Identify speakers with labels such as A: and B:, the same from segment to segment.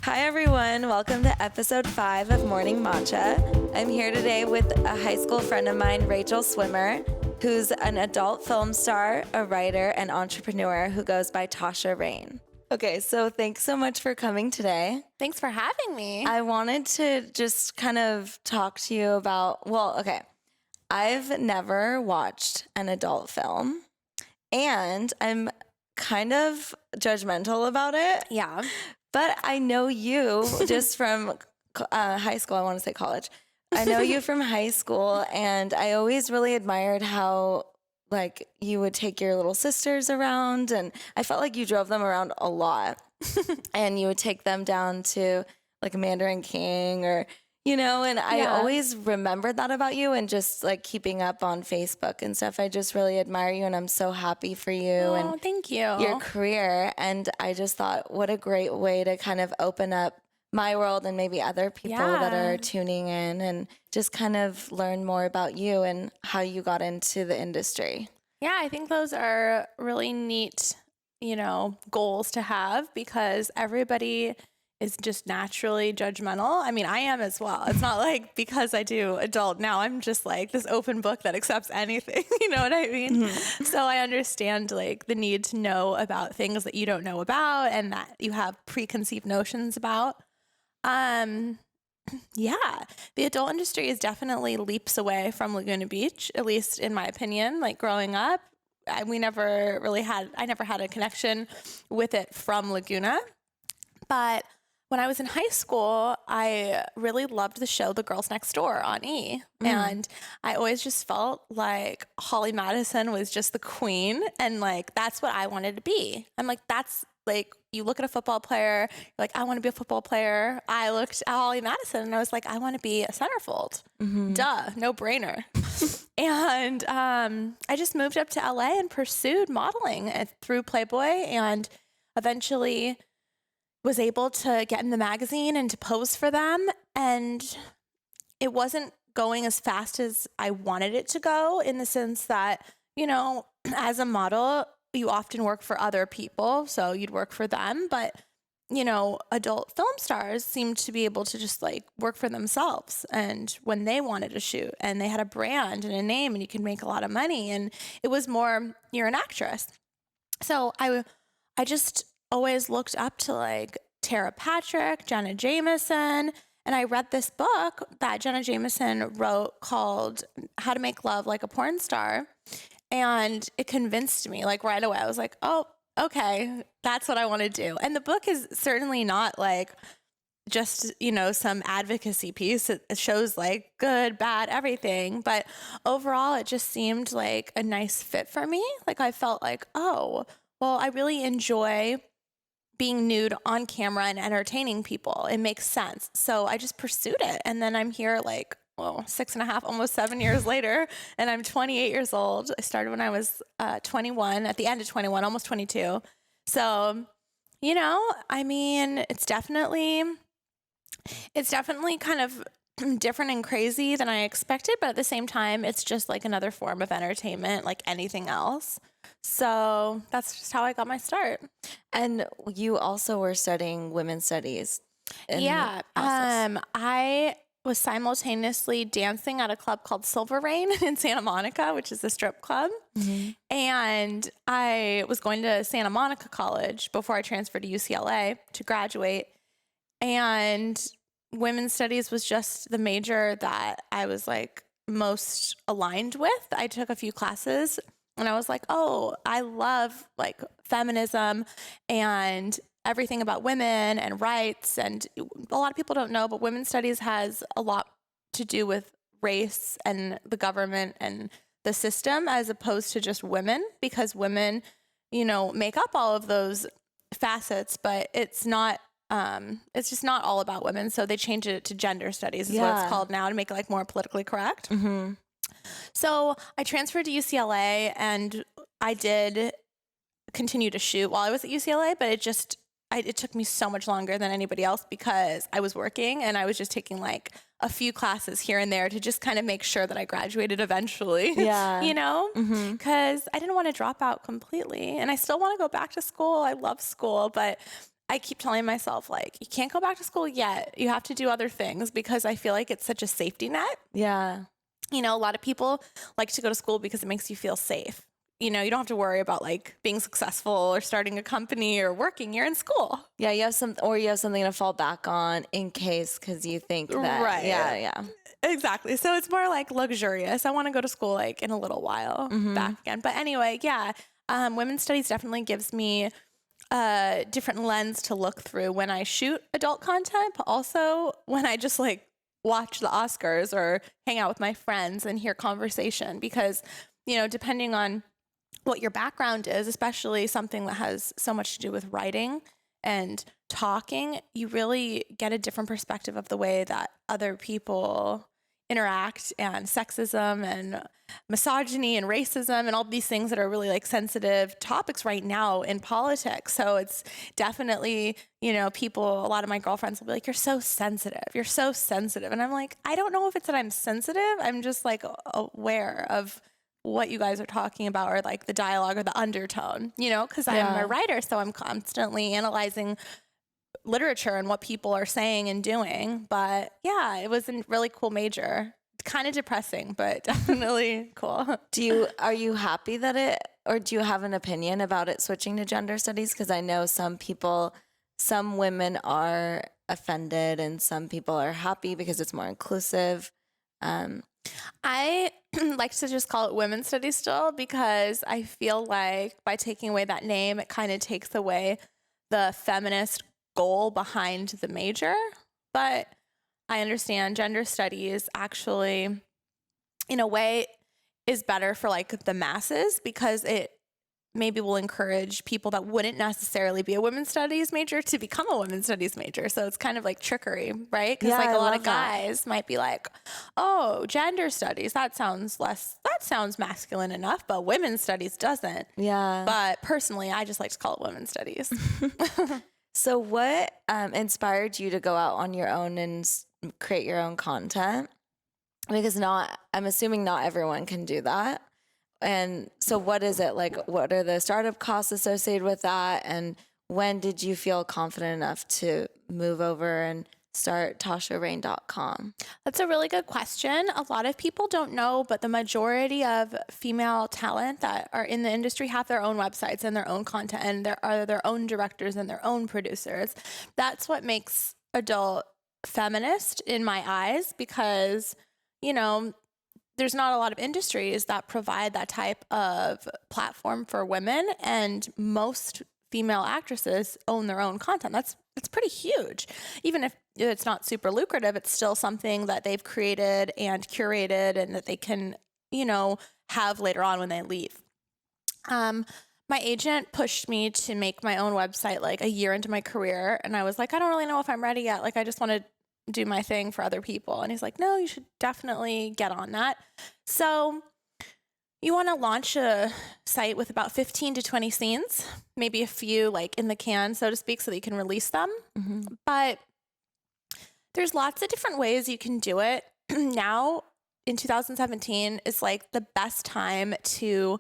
A: Hi everyone, welcome to episode 5 of Morning Matcha. I'm here today with a high school friend of mine, Rachel Swimmer, who's an adult film star, a writer, and entrepreneur who goes by Tasha Reign. Okay, so thanks so much for coming today.
B: Thanks for having me.
A: I wanted to just kind of talk to you about, I've never watched an adult film, and I'm kind of judgmental about it.
B: Yeah.
A: But I know you just from high school. I want to say college. I know you from high school, and I always really admired how like you would take your little sisters around, and I felt like you drove them around a lot, and you would take them down to like Mandarin King or, and I always remembered that about you, and just like keeping up on Facebook and stuff. I just really admire you, and I'm so happy for you. And
B: thank you.
A: Your career. And I just thought, what a great way to kind of open up my world and maybe other people that are tuning in and just kind of learn more about you and how you got into the industry.
B: Yeah, I think those are really neat, goals to have, because everybody is just naturally judgmental. I mean, I am as well. It's not like because I do adult now, I'm just like this open book that accepts anything. You know what I mean? Mm-hmm. So I understand like the need to know about things that you don't know about and that you have preconceived notions about. The adult industry is definitely leaps away from Laguna Beach, at least in my opinion. Like growing up, I never had a connection with it from Laguna. But when I was in high school, I really loved the show The Girls Next Door on E! And I always just felt like Holly Madison was just the queen, and like that's what I wanted to be. I'm like, that's like, you look at a football player, you're like, I want to be a football player. I looked at Holly Madison and I was like, I want to be a centerfold. Duh, no brainer. And I just moved up to LA and pursued modeling through Playboy, and eventually was able to get in the magazine and to pose for them. And it wasn't going as fast as I wanted it to go, in the sense that, as a model, you often work for other people. So you'd work for them. But, adult film stars seem to be able to just like work for themselves. And when they wanted to shoot, and they had a brand and a name, and you can make a lot of money. And it was more, you're an actress. So I just always looked up to like Tara Patrick, Jenna Jameson. And I read this book that Jenna Jameson wrote called How to Make Love Like a Porn Star. And it convinced me like right away. I was like, oh, okay, that's what I want to do. And the book is certainly not like just, some advocacy piece. It shows like good, bad, everything. But overall, it just seemed like a nice fit for me. Like I felt like, oh, well, I really enjoy being nude on camera and entertaining people. It makes sense. So I just pursued it. And then I'm here like, 6.5, almost 7 years later, and I'm 28 years old. I started when I was 21, at the end of 21, almost 22. So, I mean, it's definitely kind of different and crazy than I expected, but at the same time, it's just like another form of entertainment, like anything else. So that's just how I got my start.
A: And you also were studying women's studies.
B: I was simultaneously dancing at a club called Silver Rain in Santa Monica, which is a strip club. Mm-hmm. And I was going to Santa Monica College before I transferred to UCLA to graduate. And women's studies was just the major that I was like most aligned with. I took a few classes and I was like, oh, I love like feminism and everything about women and rights. And a lot of people don't know, but women's studies has a lot to do with race and the government and the system, as opposed to just women, because women, make up all of those facets, but it's not, it's just not all about women. So they changed it to gender studies is what it's called now, to make it like more politically correct. Mm-hmm. So I transferred to UCLA, and I did continue to shoot while I was at UCLA, but it took me so much longer than anybody else because I was working and I was just taking like a few classes here and there to just kind of make sure that I graduated eventually. Yeah. Because I didn't want to drop out completely, and I still want to go back to school. I love school, but I keep telling myself, like, you can't go back to school yet. You have to do other things because I feel like it's such a safety net.
A: Yeah.
B: You know, a lot of people like to go to school because it makes you feel safe. You know, you don't have to worry about like being successful or starting a company or working. You're in school.
A: Yeah, you have something to fall back on in case, because you think that.
B: Right.
A: Yeah.
B: Exactly. So it's more like luxurious. I want to go to school like in a little while back again. But anyway, yeah, women's studies definitely gives me a different lens to look through when I shoot adult content, but also when I just like watch the Oscars or hang out with my friends and hear conversation, because, you know, depending on what your background is, especially something that has so much to do with writing and talking, you really get a different perspective of the way that other people interact, and sexism and misogyny and racism and all these things that are really like sensitive topics right now in politics. So it's definitely, you know, people, a lot of my girlfriends will be like, you're so sensitive. You're so sensitive. And I'm like, I don't know if it's that I'm sensitive. I'm just like aware of what you guys are talking about, or like the dialogue or the undertone, you know, because I'm a writer. So I'm constantly analyzing literature and what people are saying and doing. But yeah, it was a really cool major. Kind of depressing, but definitely cool.
A: Are you happy that or do you have an opinion about it switching to gender studies? Because I know some women are offended and some people are happy because it's more inclusive.
B: I like to just call it women's studies still, because I feel like by taking away that name, it kind of takes away the feminist goal behind the major. But I understand gender studies actually, in a way, is better for like the masses, because it maybe will encourage people that wouldn't necessarily be a women's studies major to become a women's studies major. So it's kind of like trickery, right? Because like a lot of guys might be like, oh, gender studies, that sounds masculine enough, but women's studies doesn't.
A: Yeah.
B: But personally, I just like to call it women's studies.
A: So what inspired you to go out on your own and create your own content? Because I'm assuming not everyone can do that. And so what is it like? What are the startup costs associated with that? And when did you feel confident enough to move over and start TashaReign.com?
B: That's a really good question. A lot of people don't know, but the majority of female talent that are in the industry have their own websites and their own content, and there are their own directors and their own producers. That's what makes adult feminist in my eyes, because, you know, there's not a lot of industries that provide that type of platform for women, and most female actresses own their own content. It's pretty huge. Even if it's not super lucrative, it's still something that they've created and curated and that they can, you know, have later on when they leave. My agent pushed me to make my own website like a year into my career, and I was like, I don't really know if I'm ready yet. Like, I just want to do my thing for other people. And he's like, no, you should definitely get on that. So you want to launch a site with about 15 to 20 scenes, maybe a few like in the can, so to speak, so that you can release them. Mm-hmm. But there's lots of different ways you can do it. Now in 2017 is like the best time to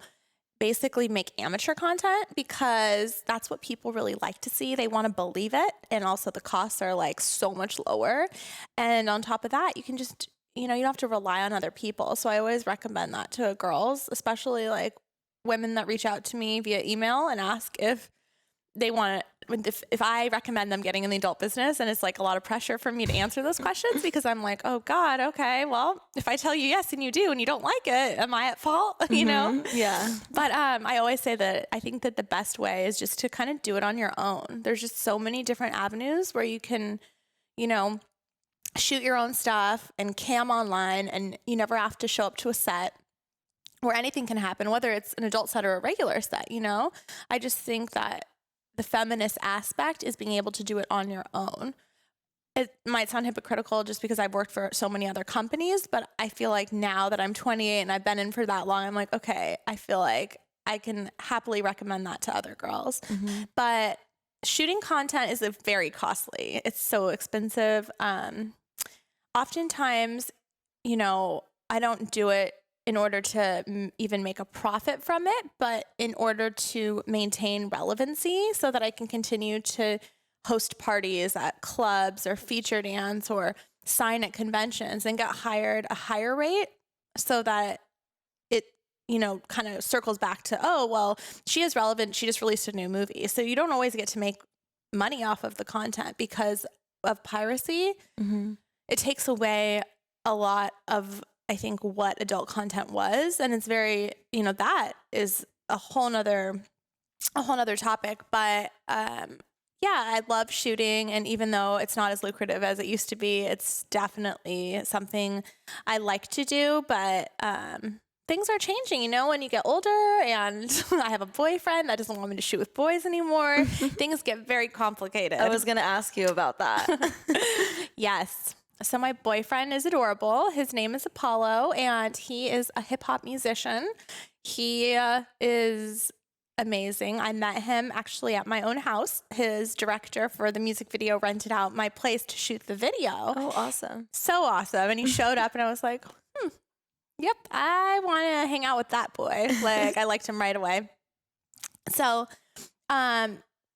B: basically make amateur content, because that's what people really like to see. They want to believe it. And also the costs are like so much lower. And on top of that, you can just, you know, you don't have to rely on other people. So I always recommend that to girls, especially like women that reach out to me via email and ask if they want to, if I recommend them getting in the adult business, and it's like a lot of pressure for me to answer those questions, because I'm like, oh God, okay, well, if I tell you yes and you do and you don't like it, am I at fault? You know?
A: Yeah.
B: But I always say that I think that the best way is just to kind of do it on your own. There's just so many different avenues where you can, you know, shoot your own stuff and cam online, and you never have to show up to a set where anything can happen, whether it's an adult set or a regular set, you know? I just think that the feminist aspect is being able to do it on your own. It might sound hypocritical just because I've worked for so many other companies, but I feel like now that I'm 28 and I've been in for that long, I'm like, okay, I feel like I can happily recommend that to other girls. Mm-hmm. But shooting content is very costly. It's so expensive. Oftentimes, you know, I don't do it in order to even make a profit from it, but in order to maintain relevancy so that I can continue to host parties at clubs or feature dance or sign at conventions and get hired a higher rate so that it, kind of circles back to, oh, well, she is relevant. She just released a new movie. So you don't always get to make money off of the content because of piracy.
A: Mm-hmm.
B: It takes away a lot of, I think, what adult content was. And it's very, that is a whole nother topic. But I love shooting. And even though it's not as lucrative as it used to be, it's definitely something I like to do. But things are changing, when you get older, and I have a boyfriend that doesn't want me to shoot with boys anymore. Things get very complicated.
A: I was going to ask you about that.
B: Yes. So my boyfriend is adorable. His name is Apollo, and he is a hip hop musician. He is amazing. I met him actually at my own house. His director for the music video rented out my place to shoot the video.
A: Oh, awesome.
B: So awesome. And he showed up and I was like, yep, I want to hang out with that boy. Like, I liked him right away. So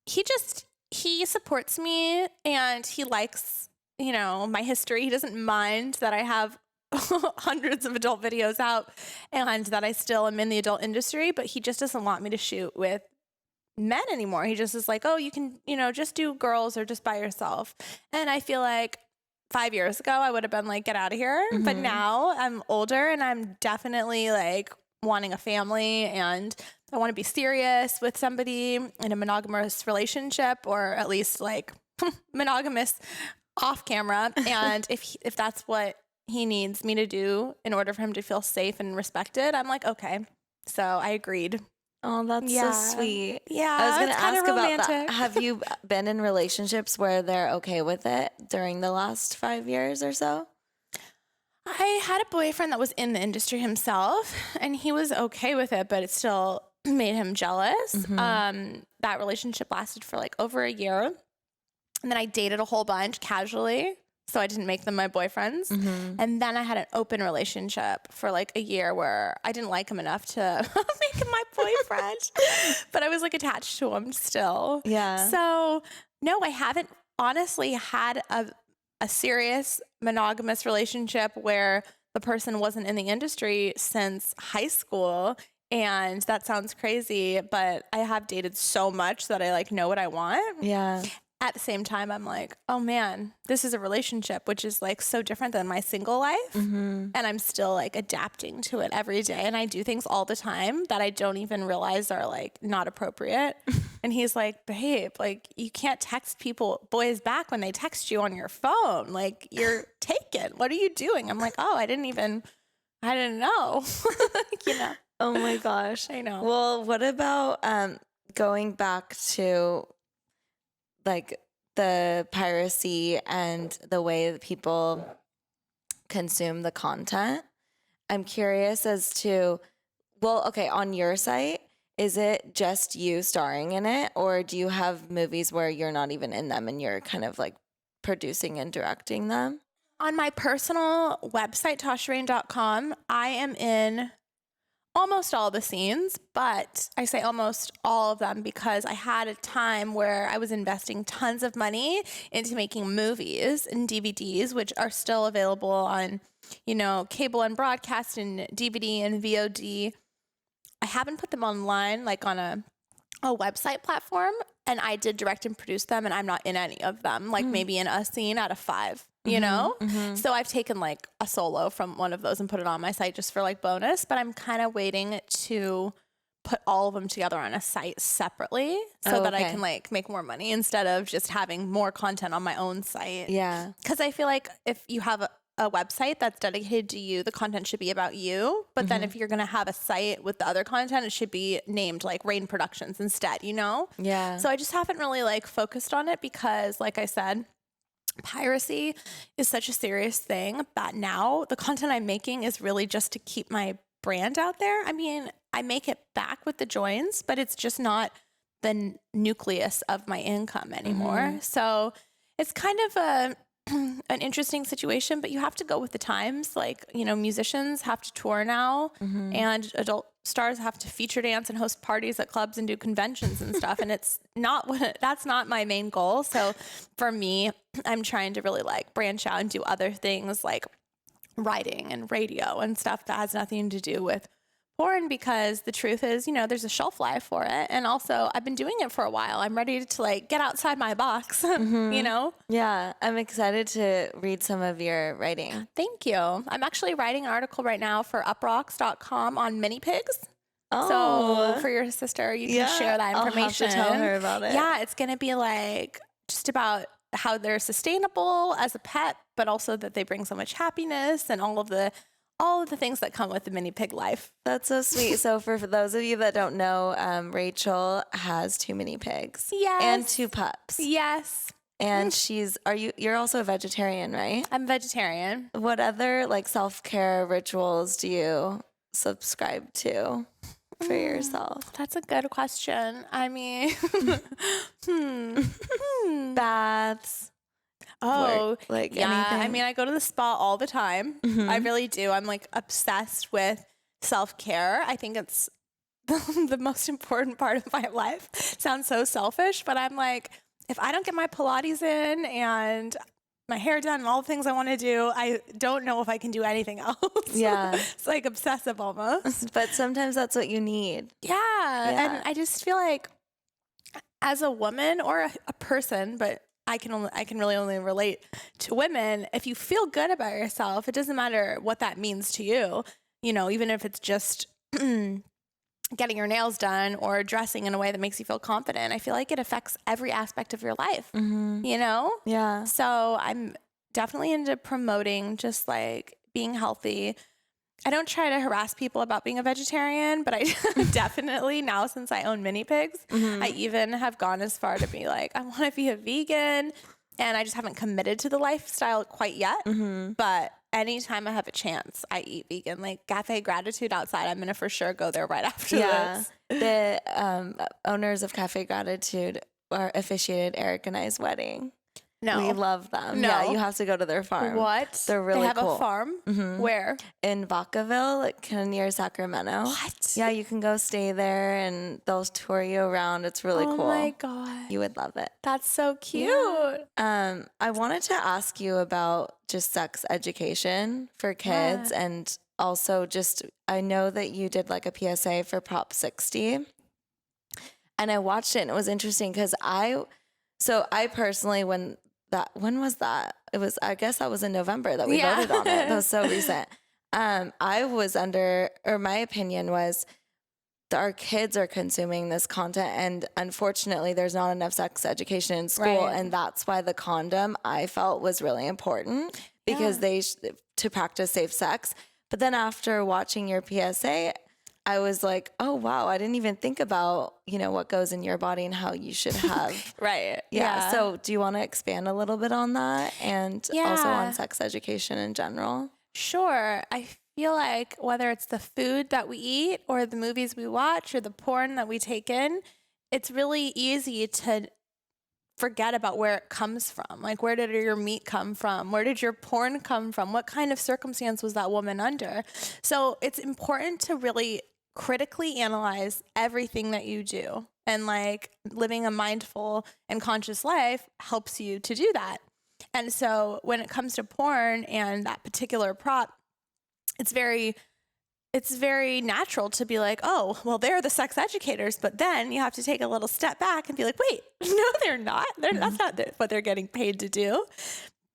B: he supports me, and he likes, my history. He doesn't mind that I have hundreds of adult videos out and that I still am in the adult industry, but he just doesn't want me to shoot with men anymore. He just is like, oh, you can, just do girls or just by yourself. And I feel like 5 years ago, I would have been like, get out of here. Mm-hmm. But now I'm older and I'm definitely like wanting a family, and I want to be serious with somebody in a monogamous relationship, or at least like monogamous off camera. And if that's what he needs me to do in order for him to feel safe and respected, I'm like, okay. So I agreed.
A: Oh, that's so sweet.
B: Yeah.
A: I was going to ask
B: romantic
A: about that. Have you been in relationships where they're okay with it during the last 5 years or so?
B: I had a boyfriend that was in the industry himself, and he was okay with it, but it still made him jealous. Mm-hmm. That relationship lasted for like over a year. And then I dated a whole bunch casually, so I didn't make them my boyfriends. Mm-hmm. And then I had an open relationship for like a year where I didn't like him enough to make him my boyfriend, but I was like attached to him still.
A: Yeah.
B: So no, I haven't honestly had a serious monogamous relationship where the person wasn't in the industry since high school. And that sounds crazy, but I have dated so much that I like know what I want.
A: Yeah.
B: At the same time, I'm like, oh man, this is a relationship, which is like so different than my single life. Mm-hmm. And I'm still like adapting to it every day. And I do things all the time that I don't even realize are like not appropriate. And he's like, babe, like you can't text boys back when they text you on your phone. Like you're taken. What are you doing? I'm like, oh, I didn't know.
A: Oh my gosh.
B: I know.
A: Well, what about going back to like the piracy and the way that people consume the content? I'm curious as to, on your site, is it just you starring in it, or do you have movies where you're not even in them and you're kind of like producing and directing them?
B: On my personal website, tashareign.com, I am in almost all the scenes, but I say almost all of them because I had a time where I was investing tons of money into making movies and DVDs, which are still available on, cable and broadcast and DVD and VOD. I haven't put them online, like on a website platform, and I did direct and produce them, and I'm not in any of them, like maybe in a scene out of 5. Mm-hmm. So I've taken like a solo from one of those and put it on my site just for like bonus, but I'm kind of waiting to put all of them together on a site separately so that I can like make more money instead of just having more content on my own site.
A: Yeah.
B: Because I feel like if you have a website that's dedicated to you, the content should be about you. But then if you're going to have a site with the other content, it should be named like Reign Productions instead,
A: Yeah.
B: So I just haven't really like focused on it because like I said, piracy is such a serious thing that now the content I'm making is really just to keep my brand out there. I mean, I make it back with the joins, but it's just not the nucleus of my income anymore. Mm-hmm. So it's kind of an interesting situation, but you have to go with the times. Like, musicians have to tour now and stars have to feature dance and host parties at clubs and do conventions and stuff. And that's not my main goal. So for me, I'm trying to really like branch out and do other things like writing and radio and stuff that has nothing to do with porn, because the truth is, there's a shelf life for it. And also I've been doing it for a while. I'm ready to like get outside my box,
A: Yeah. I'm excited to read some of your writing.
B: Thank you. I'm actually writing an article right now for uprocks.com on mini pigs.
A: Oh.
B: So for your sister, you can share that information.
A: I'll have to tell her about it.
B: Yeah. It's going to be like just about how they're sustainable as a pet, but also that they bring so much happiness and all of the things that come with the mini pig life.
A: That's so sweet. So for those of you that don't know, Rachel has 2 mini pigs.
B: Yes.
A: And 2 pups.
B: Yes.
A: And you're also a vegetarian, right?
B: I'm vegetarian.
A: What other like self-care rituals do you subscribe to for yourself?
B: That's a good question. I mean,
A: Baths.
B: Oh,
A: like
B: yeah.
A: anything?
B: I mean, I go to the spa all the time. I really do. I'm like obsessed with self-care. I think it's the most important part of my life. Sounds so selfish, but I'm like, if I don't get my Pilates in and my hair done and all the things I want to do, I don't know if I can do anything else.
A: Yeah.
B: It's like obsessive almost.
A: But sometimes that's what you need.
B: Yeah. And I just feel like as a woman or a person, but I can really only relate to women. If you feel good about yourself, it doesn't matter what that means to you, even if it's just getting your nails done or dressing in a way that makes you feel confident. I feel like it affects every aspect of your life,
A: Yeah.
B: So I'm definitely into promoting just like being healthy. I don't try to harass people about being a vegetarian, but I definitely now, since I own mini pigs, I even have gone as far to be like, I want to be a vegan, and I just haven't committed to the lifestyle quite yet. But anytime I have a chance, I eat vegan. Like Cafe Gratitude outside, I'm going to for sure go there right after this.
A: The owners of Cafe Gratitude officiated Eric and I's wedding.
B: No.
A: We love them.
B: No.
A: Yeah, you have to go to their farm.
B: What?
A: They're really cool.
B: They have a farm? Where?
A: In Vacaville, like kind of near Sacramento.
B: What?
A: Yeah, you can go stay there and they'll tour you around. It's really cool.
B: Oh my God.
A: You would love it.
B: That's so cute.
A: Yeah. I wanted to ask you about just sex education for kids, and also just, I know that you did like a PSA for Prop 60, and I watched it and it was interesting because I personally, when was that? I guess that was in November that we voted on it. That was so recent. I was my opinion was our kids are consuming this content, and unfortunately there's not enough sex education in school.
B: Right.
A: And that's why the condom I felt was really important, because to practice safe sex. But then after watching your PSA, I was like, oh, wow, I didn't even think about, what goes in your body and how you should have.
B: Right.
A: Yeah. So do you want to expand a little bit on that, and also on sex education in general?
B: Sure. I feel like whether it's the food that we eat or the movies we watch or the porn that we take in, it's really easy to forget about where it comes from. Like, where did your meat come from? Where did your porn come from? What kind of circumstance was that woman under? So it's important to really critically analyze everything that you do. And like living a mindful and conscious life helps you to do that. And so when it comes to porn and that particular prop, it's very natural to be like, oh, well, they're the sex educators. But then you have to take a little step back and be like, wait, no, they're not. That's not what they're getting paid to do.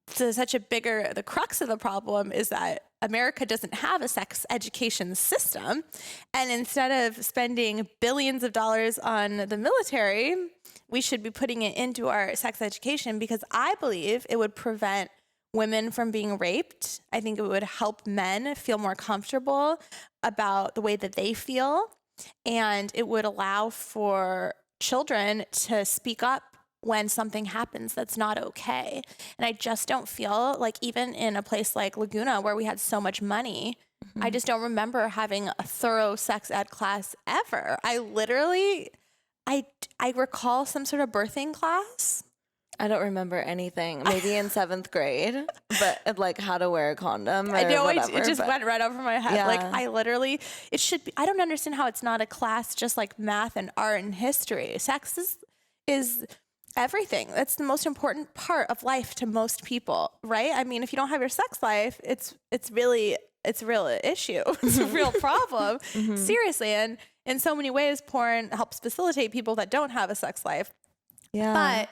B: So the crux of the problem is that America doesn't have a sex education system. And instead of spending billions of dollars on the military, we should be putting it into our sex education, because I believe it would prevent women from being raped. I think it would help men feel more comfortable about the way that they feel. And it would allow for children to speak up when something happens that's not okay. And I just don't feel like, even in a place like Laguna where we had so much money, I just don't remember having a thorough sex ed class ever. I recall some sort of birthing class.
A: I don't remember anything. Maybe in 7th grade, but like how to wear a condom or
B: I know
A: whatever.
B: it just went right over my head.
A: Yeah.
B: Like I literally, it should be, I don't understand how it's not a class just like math and art and history. Sex is everything. That's the most important part of life to most people, right? I mean, if you don't have your sex life, it's a real issue. It's a real problem. Seriously. And in so many ways, porn helps facilitate people that don't have a sex life.
A: Yeah.
B: But,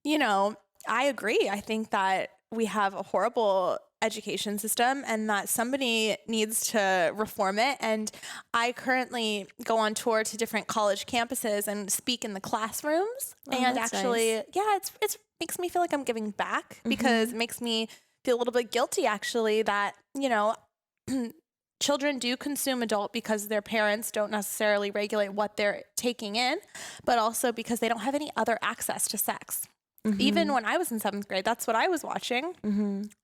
B: you know, I agree. I think that we have a horrible education system and that somebody needs to reform it. And I currently go on tour to different college campuses and speak in the classrooms. And actually,
A: nice.
B: yeah, it's makes me feel like I'm giving back because it makes me feel a little bit guilty, actually, that, you know, children do consume adult because their parents don't necessarily regulate what they're taking in, but also because they don't have any other access to sex. Even when I was in 7th grade, that's what I was watching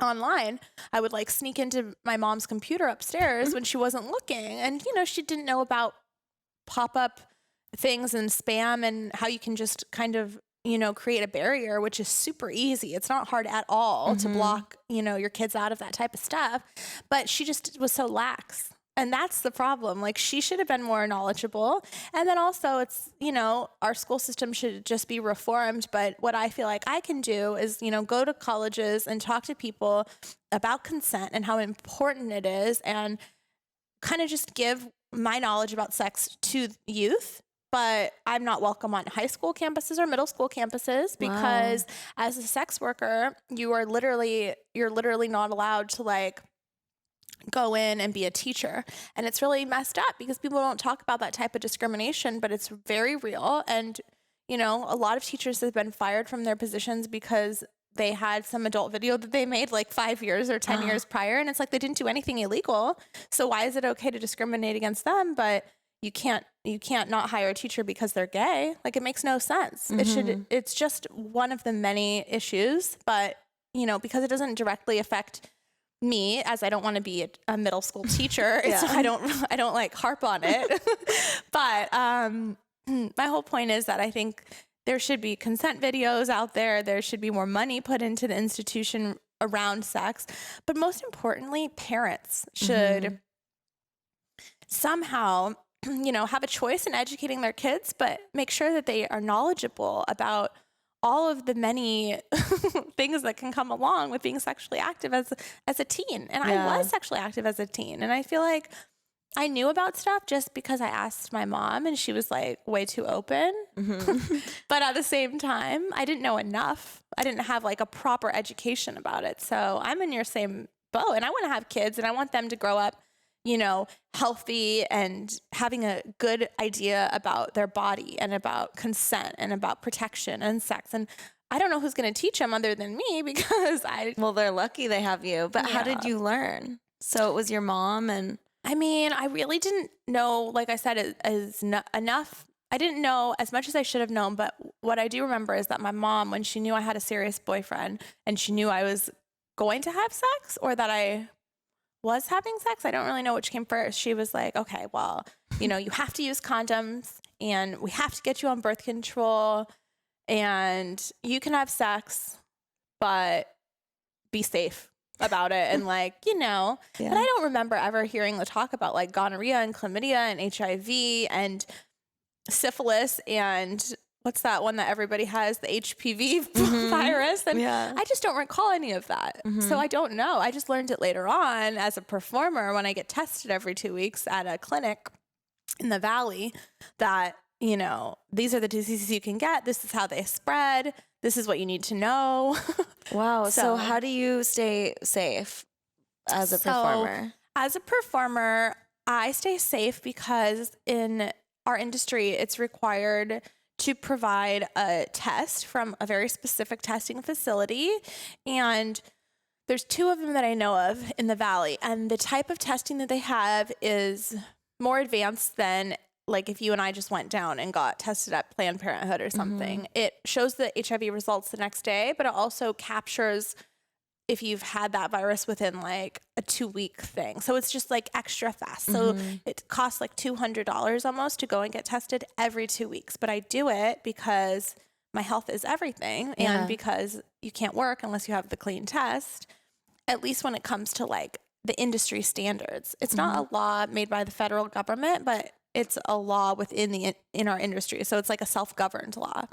B: online. I would like sneak into my mom's computer upstairs when she wasn't looking. And, you know, she didn't know about pop-up things and spam and how you can just kind of, you know, create a barrier, which is super easy. It's not hard at all to block, you know, your kids out of that type of stuff. But she just was so lax. And that's the problem. Like, she should have been more knowledgeable. And then also it's, you know, our school system should just be reformed. But what I feel like I can do is, you know, go to colleges and talk to people about consent and how important it is and kind of just give my knowledge about sex to youth. But I'm not welcome on high school campuses or middle school campuses because as a sex worker, you're literally not allowed to like go in and be a teacher. And it's really messed up because people don't talk about that type of discrimination, but it's very real. And, you know, a lot of teachers have been fired from their positions because they had some adult video that they made like 5 years or 10 years prior. And it's like, they didn't do anything illegal. So why is it okay to discriminate against them? But you can't not hire a teacher because they're gay. Like, it makes no sense. It's just one of the many issues, but, you know, because it doesn't directly affect me, as I don't want to be a middle school teacher. I don't like harp on it. But my whole point is that I think there should be consent videos out there. There should be more money put into the institution around sex. But most importantly, parents should somehow, you know, have a choice in educating their kids, but make sure that they are knowledgeable about all of the many things that can come along with being sexually active as a teen. And I was sexually active as a teen. And I feel like I knew about stuff just because I asked my mom and she was like way too open. But at the same time, I didn't know enough. I didn't have like a proper education about it. So I'm in your same boat and I want to have kids and I want them to grow up, you know, healthy and having a good idea about their body and about consent and about protection and sex. And I don't know who's going to teach them other than me because
A: well, they're lucky they have you. But how did you learn? So it was your mom and...
B: I mean, I really didn't know, like I said, enough. I didn't know as much as I should have known. But what I do remember is that my mom, when she knew I had a serious boyfriend and she knew I was going to have sex or that I was having sex, I don't really know which came first. She was like, okay, well, you know, you have to use condoms and we have to get you on birth control and you can have sex, but be safe about it. And like, you know, but I don't remember ever hearing the talk about like gonorrhea and chlamydia and HIV and syphilis and what's that one that everybody has, the HPV virus. And I just don't recall any of that. So I don't know. I just learned it later on as a performer when I get tested every 2 weeks at a clinic in the Valley that, you know, these are the diseases you can get. This is how they spread. This is what you need to know.
A: Wow. So how do you stay safe as a performer?
B: As a performer, I stay safe because in our industry, it's required to provide a test from a very specific testing facility. And there's 2 of them that I know of in the Valley. And the type of testing that they have is more advanced than like if you and I just went down and got tested at Planned Parenthood or something. It shows the HIV results the next day, but it also captures if you've had that virus within like a 2-week thing. So it's just like extra fast. So it costs like $200 almost to go and get tested every 2 weeks. But I do it because my health is everything.
A: Yeah.
B: And because you can't work unless you have the clean test, at least when it comes to like the industry standards, it's not a law made by the federal government, but it's a law within in our industry. So it's like a self-governed law.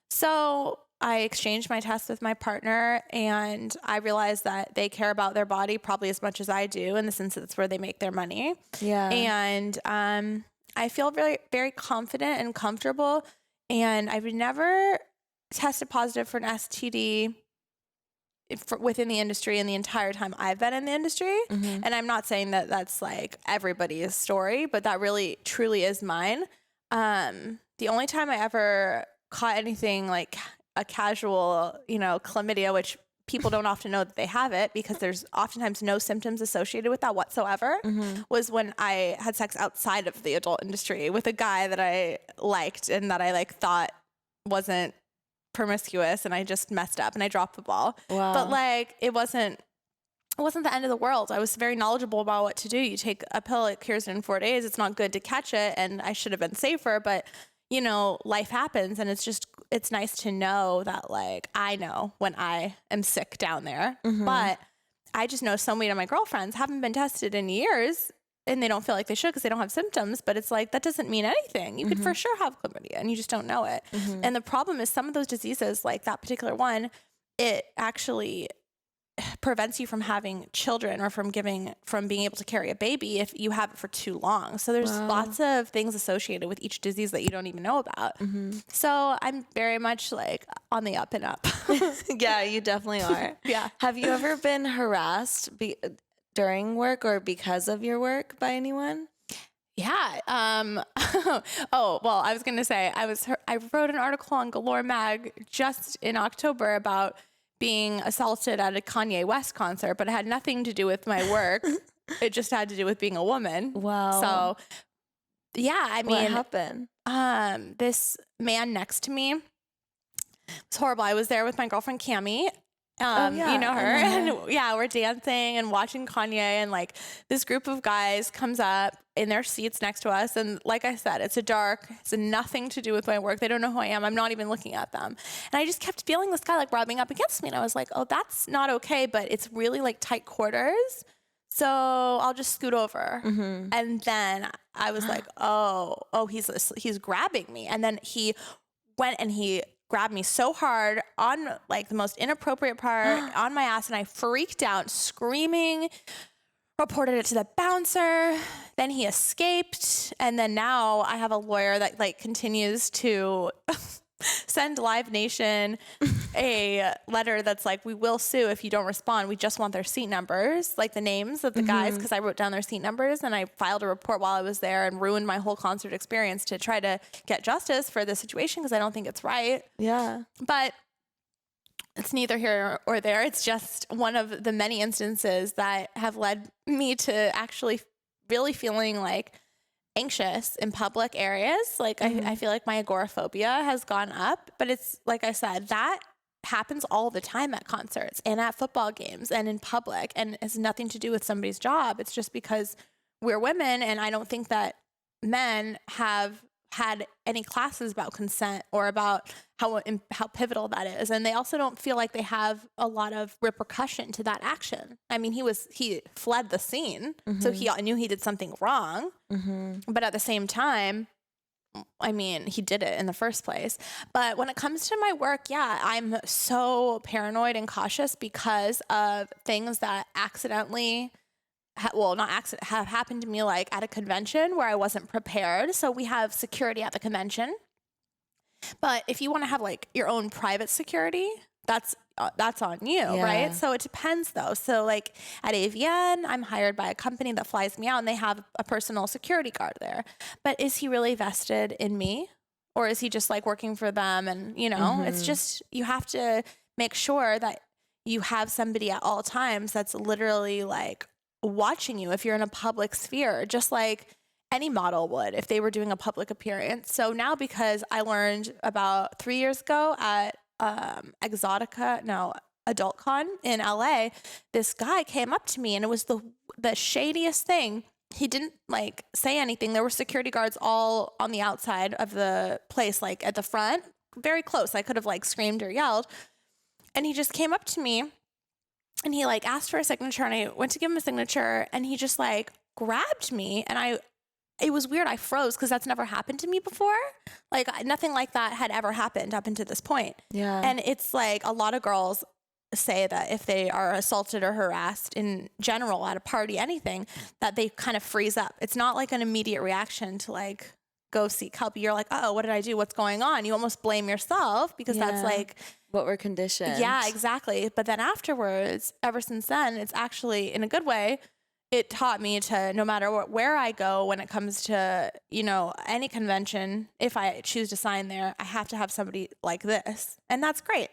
B: So I exchanged my test with my partner, and I realized that they care about their body probably as much as I do, in the sense that it's where they make their money.
A: Yeah.
B: And I feel very, very confident and comfortable. And I've never tested positive for an STD within the industry in the entire time I've been in the industry. And I'm not saying that that's like everybody's story, but that really truly is mine. The only time I ever caught anything like a casual, chlamydia, which people don't often know that they have it because there's oftentimes no symptoms associated with that whatsoever, was when I had sex outside of the adult industry with a guy that I liked and that I like thought wasn't promiscuous, and I just messed up and I dropped the ball.
A: Wow.
B: But like it wasn't the end of the world. I was very knowledgeable about what to do. You take a pill, it cures it in 4 days. It's not good to catch it, and I should have been safer, but life happens, and it's nice to know that like I know when I am sick down there. But I just know so many of my girlfriends haven't been tested in years, and they don't feel like they should because they don't have symptoms, but it's like, that doesn't mean anything. You could for sure have chlamydia and you just don't know it. And the problem is some of those diseases, like that particular one, it actually prevents you from having children or from being able to carry a baby if you have it for too long. So there's lots of things associated with each disease that you don't even know about. So I'm very much like on the up and up.
A: Yeah, you definitely are.
B: Yeah.
A: Have you ever been harassed during work or because of your work by anyone?
B: Yeah. Oh, well, I was going to say I wrote an article on Galore Mag just in October about being assaulted at a Kanye West concert, but it had nothing to do with my work. It just had to do with being a woman.
A: Wow.
B: So yeah, I mean,
A: what happened?
B: This man next to me, it's horrible. I was there with my girlfriend Cammie.
A: Yeah,
B: you know her.
A: I know her.
B: And yeah, we're dancing and watching Kanye, and like this group of guys comes up in their seats next to us. And like I said, it's nothing to do with my work. They don't know who I am. I'm not even looking at them. And I just kept feeling this guy like rubbing up against me. And I was like, oh, that's not okay. But it's really like tight quarters. So I'll just scoot over. And then I was like, oh, he's grabbing me. And then he went and he grabbed me so hard on like the most inappropriate part on my ass, and I freaked out, screaming, reported it to the bouncer. Then he escaped, and then now I have a lawyer that like continues to send Live Nation a letter that's like, we will sue if you don't respond. We just want their seat numbers, like the names of the guys, because I wrote down their seat numbers, and I filed a report while I was there and ruined my whole concert experience to try to get justice for the situation because I don't think it's right.
A: Yeah.
B: But it's neither here or there. It's just one of the many instances that have led me to actually really feeling like anxious in public areas. Like I feel like my agoraphobia has gone up, but it's like I said, that happens all the time at concerts and at football games and in public, and it has nothing to do with somebody's job. It's just because we're women, and I don't think that men have had any classes about consent or about how pivotal that is. And they also don't feel like they have a lot of repercussion to that action. I mean, he fled the scene, so he knew he did something wrong. But at the same time, I mean, he did it in the first place. But when it comes to my work, yeah, I'm so paranoid and cautious because of things that accidentally have happened to me, like at a convention where I wasn't prepared. So we have security at the convention, but if you want to have like your own private security, that's on you, right? So it depends though. So like at AVN, I'm hired by a company that flies me out, and they have a personal security guard there. But is he really vested in me, or is he just like working for them? And it's just, you have to make sure that you have somebody at all times that's literally like watching you if you're in a public sphere, just like any model would if they were doing a public appearance. So now, because I learned about 3 years ago at AdultCon in LA, this guy came up to me, and it was the shadiest thing. He didn't like say anything. There were security guards all on the outside of the place, like at the front, very close. I could have like screamed or yelled. And he just came up to me and he like asked for a signature, and I went to give him a signature, and he just like grabbed me, and it was weird. I froze because that's never happened to me before. Like nothing like that had ever happened up until this point.
A: Yeah.
B: And it's like a lot of girls say that if they are assaulted or harassed in general at a party, anything, that they kind of freeze up. It's not like an immediate reaction to like go seek help. You're like, oh, what did I do? What's going on? You almost blame yourself because that's like
A: what we're conditioned.
B: Yeah, exactly. But then afterwards, ever since then, it's actually in a good way. It taught me to, no matter where I go when it comes to, you know, any convention, if I choose to sign there, I have to have somebody like this. And that's great.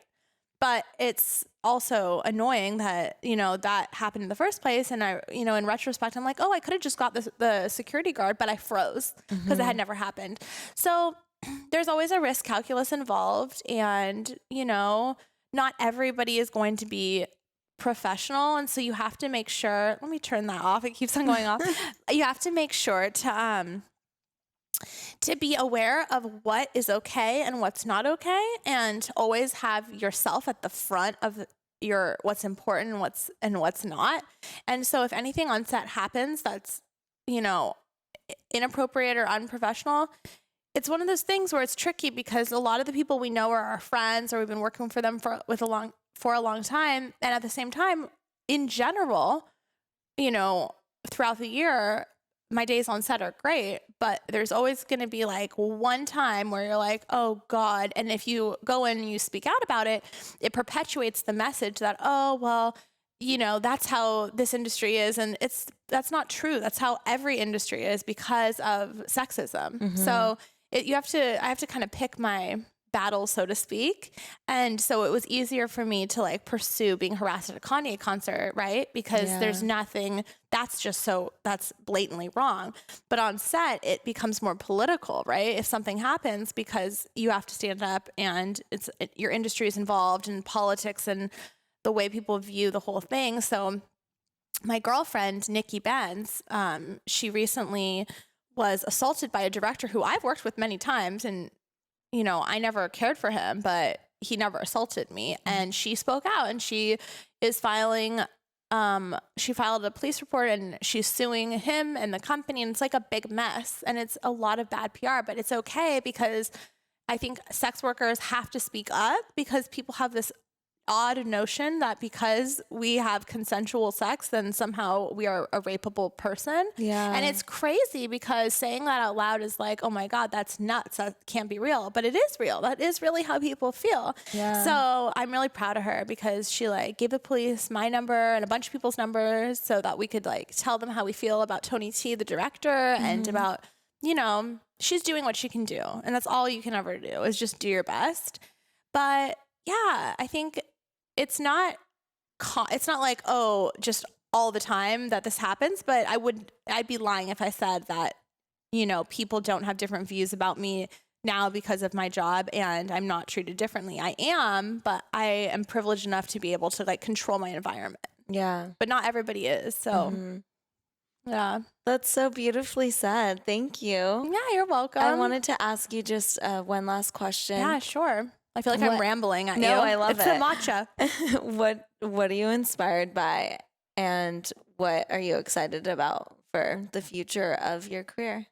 B: But it's also annoying that, you know, that happened in the first place. And I, you know, in retrospect, I'm like, oh, I could have just got the security guard, but I froze because it had never happened. So there's always a risk calculus involved. And, you know, not everybody is going to be professional. And so you have to make sure, let me turn that off. It keeps on going off. You have to make sure to be aware of what is okay and what's not okay, and always have yourself at the front of your what's important and what's not. And so if anything on set happens that's, you know, inappropriate or unprofessional, it's one of those things where it's tricky because a lot of the people we know are our friends, or we've been working for them for a long time. And at the same time, in general, you know, throughout the year, my days on set are great, but there's always going to be like one time where you're like, oh God. And if you go in and you speak out about it, it perpetuates the message that, oh, well, you know, that's how this industry is. And that's not true. That's how every industry is because of sexism. So I have to kind of pick my battle, so to speak. And so it was easier for me to like pursue being harassed at a Kanye concert, right? Because there's nothing that's blatantly wrong. But on set, it becomes more political, right? If something happens, because you have to stand up and your industry is involved in politics and the way people view the whole thing. So my girlfriend, Nikki Benz, she recently was assaulted by a director who I've worked with many times, and you know, I never cared for him, but he never assaulted me. And she spoke out, and she is filing, she filed a police report, and she's suing him and the company. And it's like a big mess, and it's a lot of bad PR, but it's okay because I think sex workers have to speak up, because people have this odd notion that because we have consensual sex, then somehow we are a rapeable person. Yeah. And it's crazy because saying that out loud is like, oh my God, that's nuts. That can't be real. But it is real. That is really how people feel. Yeah. So I'm really proud of her because she like gave the police my number and a bunch of people's numbers so that we could like tell them how we feel about Tony T, the director, and about, you know, she's doing what she can do. And that's all you can ever do is just do your best. But yeah, I think it's not like, oh, just all the time that this happens, but I'd be lying if I said that, you know, people don't have different views about me now because of my job and I'm not treated differently. I am, but I am privileged enough to be able to like control my environment. Yeah. But not everybody is. So yeah.
A: That's so beautifully said. Thank you.
B: Yeah, you're welcome.
A: I wanted to ask you just one last question.
B: Yeah, sure. I feel like I'm rambling at you.
A: No, I love
B: it. It's the
A: matcha. What are you inspired by, and what are you excited about for the future of your career?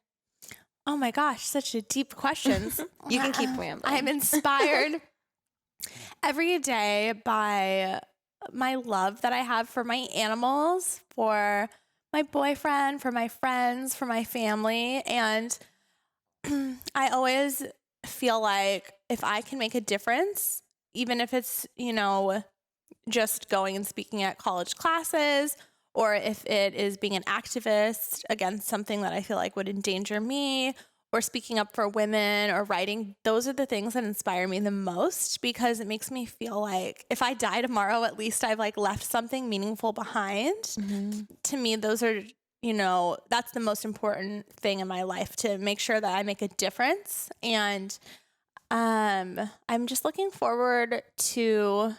B: Oh my gosh, such a deep questions.
A: You can keep rambling.
B: I'm inspired every day by my love that I have for my animals, for my boyfriend, for my friends, for my family. And I always feel like if I can make a difference, even if it's, you know, just going and speaking at college classes, or if it is being an activist against something that I feel like would endanger me, or speaking up for women, or writing, those are the things that inspire me the most, because it makes me feel like if I die tomorrow, at least I've like left something meaningful behind. To me, those are, you know, that's the most important thing in my life, to make sure that I make a difference. And I'm just looking forward to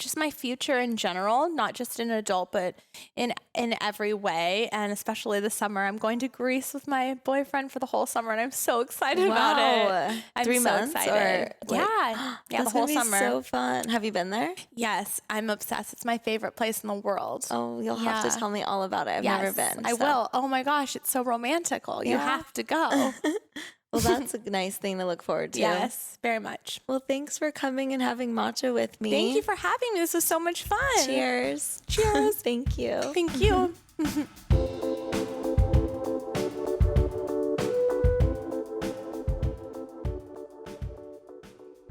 B: just my future in general, not just an adult, but in every way. And especially this summer, I'm going to Greece with my boyfriend for the whole summer, and I'm so excited about it. I'm
A: 3
B: so
A: months
B: excited.
A: or like,
B: yeah, the
A: that's
B: whole
A: gonna be
B: summer.
A: so fun. Have you been there?
B: Yes, I'm obsessed. It's my favorite place in the world.
A: Oh, you'll have to tell me all about it. I've never been.
B: I will. Oh my gosh, it's so romantical. You have to go.
A: Well, that's a nice thing to look forward to.
B: Yes, very much.
A: Well, thanks for coming and having matcha with me.
B: Thank you for having me. This was so much fun.
A: Cheers.
B: Cheers.
A: Thank you.
B: Thank you.